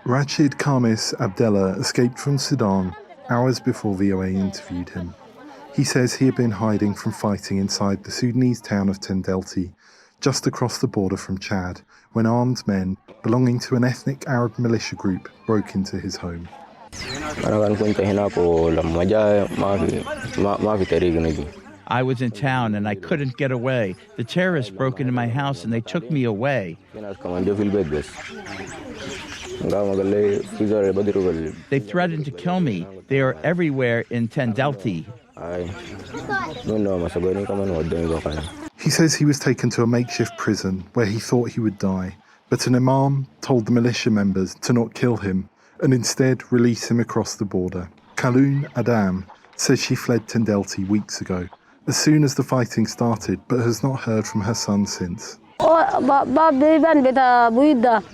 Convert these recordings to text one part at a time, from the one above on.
Rachid Khamis Abdallah escaped from Sudan hours before VOA interviewed him. He says he had been hiding from fighting inside the Sudanese town of Tendelti, just across the border from Chad, when armed men belonging to an ethnic Arab militia group broke into his home. I was in town and I couldn't get away. The terrorists broke into my house and they took me away. They threatened to kill me. They are everywhere in Tendelti. He says he was taken to a makeshift prison where he thought he would die, but an imam told the militia members to not kill him and instead release him across the border. Koufroun Adam says she fled Tendelti weeks ago, as soon as the fighting started, but has not heard from her son since.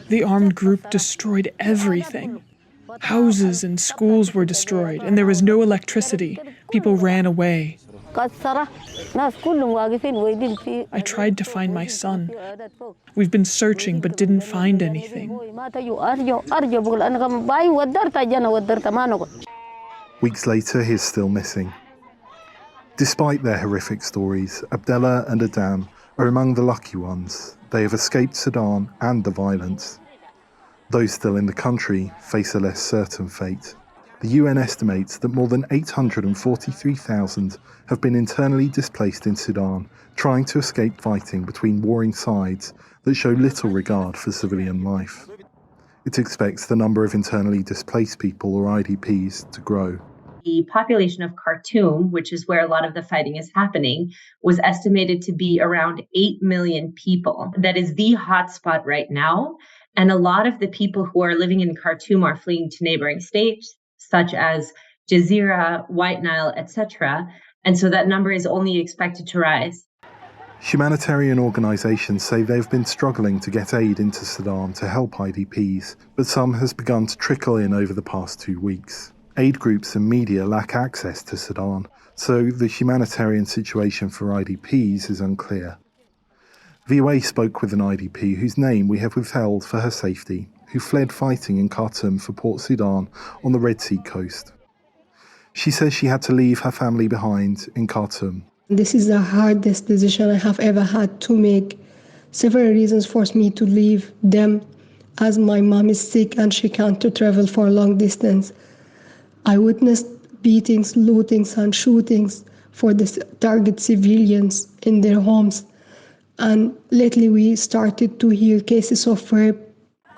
The armed group destroyed everything. Houses and schools were destroyed, and there was no electricity. People ran away. I tried to find my son. We've been searching but didn't find anything. Weeks later, he's still missing. Despite their horrific stories, Abdallah and Adam are among the lucky ones. They have escaped Sudan and the violence. Those still in the country face a less certain fate. The UN estimates that more than 843,000 have been internally displaced in Sudan, trying to escape fighting between warring sides that show little regard for civilian life. It expects the number of internally displaced people, or IDPs, to grow. The population of Khartoum, which is where a lot of the fighting is happening, was estimated to be around 8 million people. That is the hotspot right now. And a lot of the people who are living in Khartoum are fleeing to neighboring states, such as Jazeera, White Nile, etc. And so that number is only expected to rise. Humanitarian organisations say they've been struggling to get aid into Sudan to help IDPs, but some has begun to trickle in over the past 2 weeks. Aid groups and media lack access to Sudan, so the humanitarian situation for IDPs is unclear. VOA spoke with an IDP whose name we have withheld for her safety, who fled fighting in Khartoum for Port Sudan on the Red Sea coast. She says she had to leave her family behind in Khartoum. This is the hardest decision I have ever had to make. Several reasons forced me to leave them, as my mom is sick and she can't travel for a long distance. I witnessed beatings, lootings and shootings for the target civilians in their homes. And lately we started to hear cases of rape.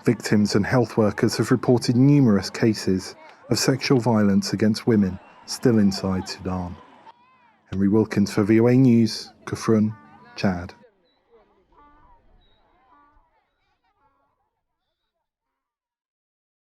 Victims and health workers have reported numerous cases of sexual violence against women still inside Sudan. Wilkins for VOA News, Koufroun, Chad.